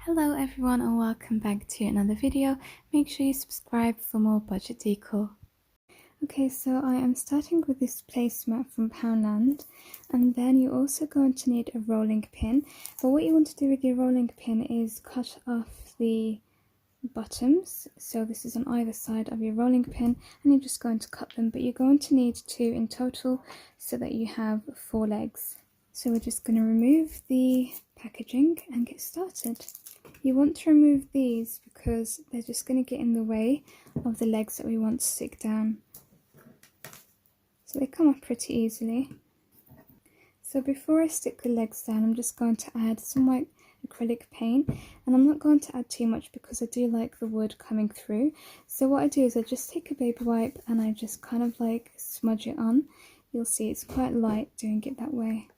Hello everyone and welcome back to another video. Make sure you subscribe for more budget decor. Okay, so I am starting with this placemat from Poundland, and then you're also going to need a rolling pin. But what you want to do with your rolling pin is cut off the bottoms. So this is on either side of your rolling pin, and you're just going to cut them, but you're going to need 2 in total so that you have 4 legs. So we're just going to remove the packaging and get started. You want to remove these because they're just going to get in the way of the legs that we want to stick down. So they come off pretty easily. So before I stick the legs down, I'm just going to add some white acrylic paint, and I'm not going to add too much because I do like the wood coming through. So what I do is I just take a baby wipe and I just kind of like smudge it on. You'll see it's quite light doing it that way.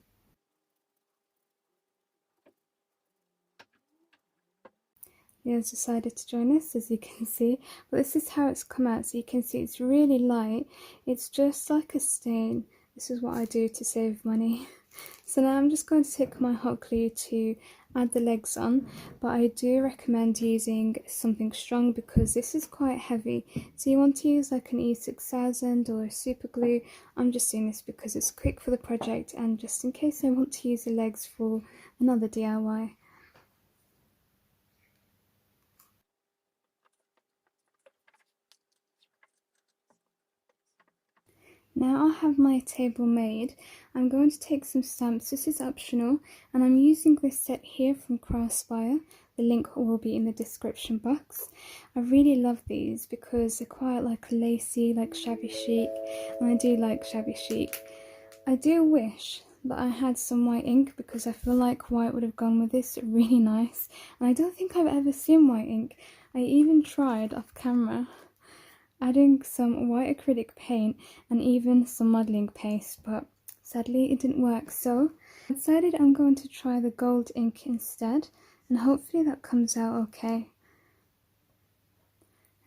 Leo's decided to join us, as you can see, but this is how it's come out. So you can see it's really light, it's just like a stain. This is what I do to save money. So now I'm just going to take my hot glue to add the legs on, but I do recommend using something strong because this is quite heavy. So you want to use like an E6000 or a super glue. I'm just doing this because it's quick for the project and just in case I want to use the legs for another DIY. Now I have my table made, I'm going to take some stamps. This is optional, and I'm using this set here from Craspire. The link will be in the description box. I really love these because they're quite like lacy, like shabby chic, and I do like shabby chic. I do wish that I had some white ink because I feel like white would have gone with this really nice, and I don't think I've ever seen white ink. I even tried off camera adding some white acrylic paint and even some modelling paste, but sadly it didn't work, so I decided I'm going to try the gold ink instead, and hopefully that comes out okay.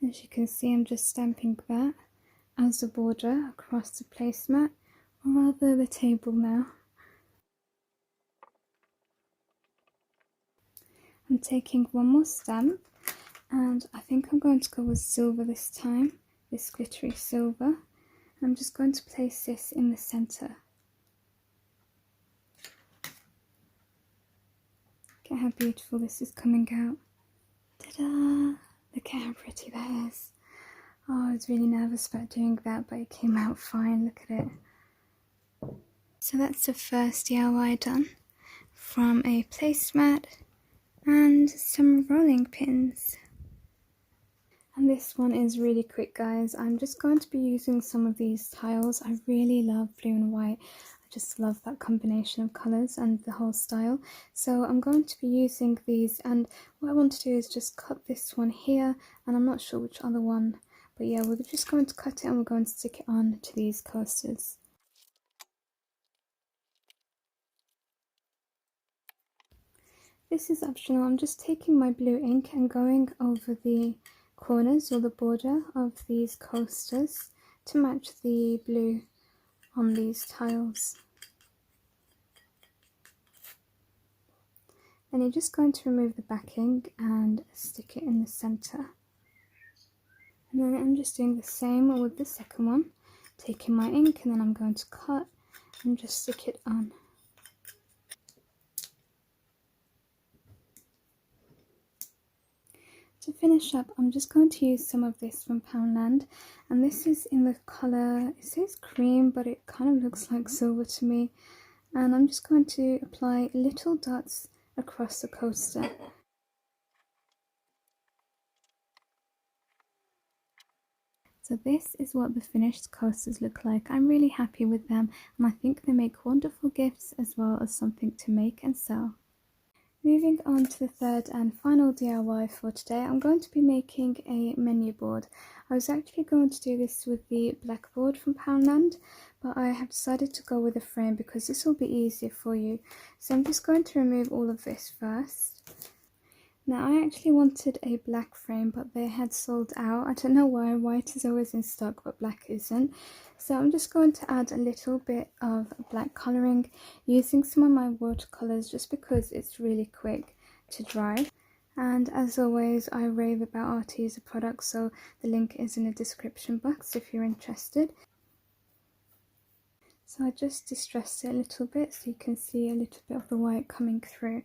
As you can see, I'm just stamping that as a border across the placemat, or rather the table now. I'm taking one more stamp, and I think I'm going to go with silver this time, this glittery silver. I'm just going to place this in the centre. Look at how beautiful this is coming out. Ta-da! Look at how pretty that is. Oh, I was really nervous about doing that, but it came out fine. Look at it. So that's the first DIY done from a placemat and some rolling pins. And this one is really quick, guys. I'm just going to be using some of these tiles. I really love blue and white. I just love that combination of colours and the whole style. So I'm going to be using these, and what I want to do is just cut this one here, and I'm not sure which other one. But yeah, we're just going to cut it and we're going to stick it on to these coasters. This is optional. I'm just taking my blue ink and going over the corners or the border of these coasters to match the blue on these tiles. Then you're just going to remove the backing and stick it in the centre. And then I'm just doing the same with the second one, taking my ink and then I'm going to cut and just stick it on. To finish up, I'm just going to use some of this from Poundland, and this is in the colour, it says cream, but it kind of looks like silver to me, and I'm just going to apply little dots across the coaster. So this is what the finished coasters look like. I'm really happy with them, and I think they make wonderful gifts as well as something to make and sell. Moving on to the third and final DIY for today, I'm going to be making a menu board. I was actually going to do this with the black board from Poundland, but I have decided to go with a frame because this will be easier for you. So I'm just going to remove all of this first. Now I actually wanted a black frame, but they had sold out. I don't know why, white is always in stock but black isn't. So I'm just going to add a little bit of black colouring using some of my watercolours just because it's really quick to dry. And as always, I rave about Arteza products, so the link is in the description box if you're interested. So I just distressed it a little bit so you can see a little bit of the white coming through.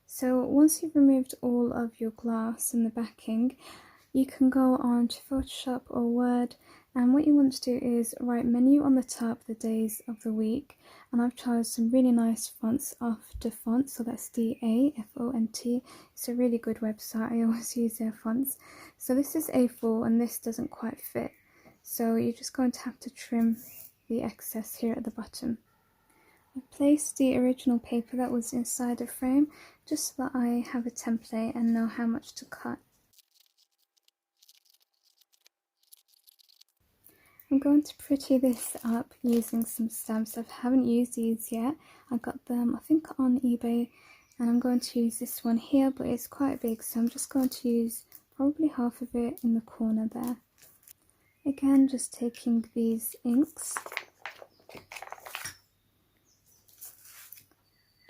So once you've removed all of your glass and the backing, you can go on to Photoshop or Word, and what you want to do is write menu on the top, the days of the week, and I've tried some really nice fonts off Dafont, so that's D-A-F-O-N-T. It's a really good website, I always use their fonts. So this is A4 and this doesn't quite fit, so you're just going to have to trim the excess here at the bottom. I placed the original paper that was inside the frame just so that I have a template and know how much to cut. I'm going to pretty this up using some stamps. I haven't used these yet. I got them I think on eBay, and I'm going to use this one here, but it's quite big, so I'm just going to use probably half of it in the corner there. Again, just taking these inks,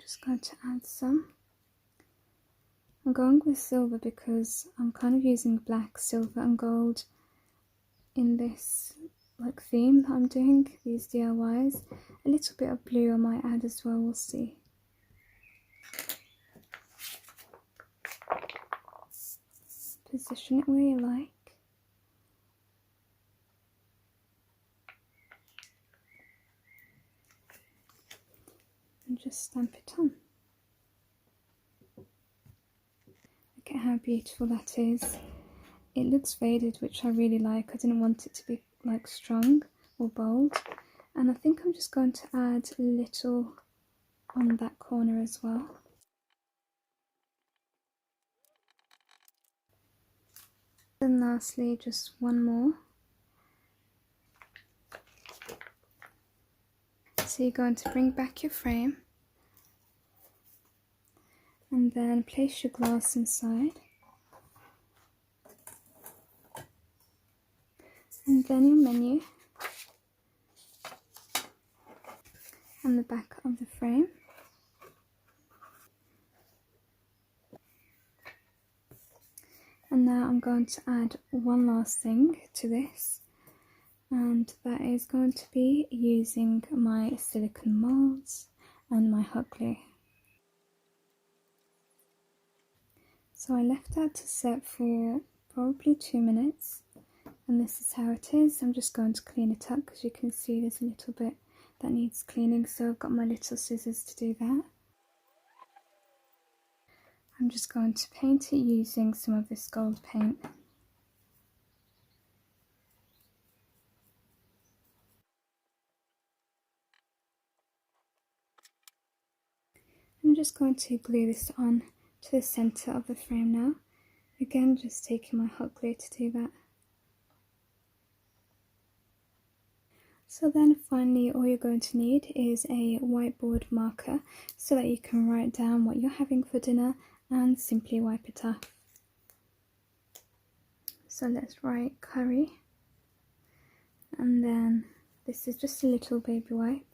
just going to add some. I'm going with silver because I'm kind of using black, silver and gold in this like theme that I'm doing, these DIYs. A little bit of blue I might add as well, we'll see. Position it where you like. And just stamp it on. Look at how beautiful that is. It looks faded, which I really like. I didn't want it to be like strong or bold, and I think I'm just going to add a little on that corner as well. And lastly, just one more. So you're going to bring back your frame and then place your glass inside, and then your menu and the back of the frame. And now I'm going to add one last thing to this, and that is going to be using my silicone molds and my hot glue. So I left that to set for probably 2 minutes, and this is how it is. I'm just going to clean it up because you can see there's a little bit that needs cleaning, so I've got my little scissors to do that. I'm just going to paint it using some of this gold paint. I'm just going to glue this on to the centre of the frame now. Again, just taking my hot glue to do that. So then finally all you're going to need is a whiteboard marker so that you can write down what you're having for dinner and simply wipe it off. So let's write curry, and then this is just a little baby wipe.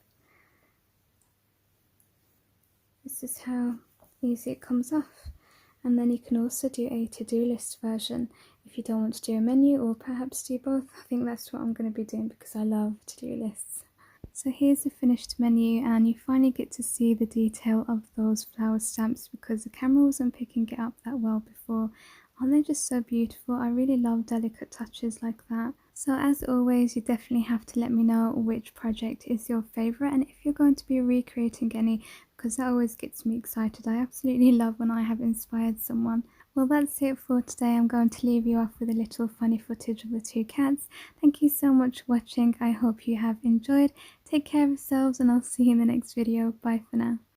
This is how easy it comes off. And then you can also do a to-do list version if you don't want to do a menu, or perhaps do both. I think that's what I'm going to be doing because I love to-do lists. So here's the finished menu, and you finally get to see the detail of those flower stamps because the camera wasn't picking it up that well before. Aren't they just so beautiful? I really love delicate touches like that. So as always, you definitely have to let me know which project is your favourite and if you're going to be recreating any, because that always gets me excited. I absolutely love when I have inspired someone. Well, that's it for today. I'm going to leave you off with a little funny footage of the 2 cats. Thank you so much for watching. I hope you have enjoyed. Take care of yourselves and I'll see you in the next video. Bye for now.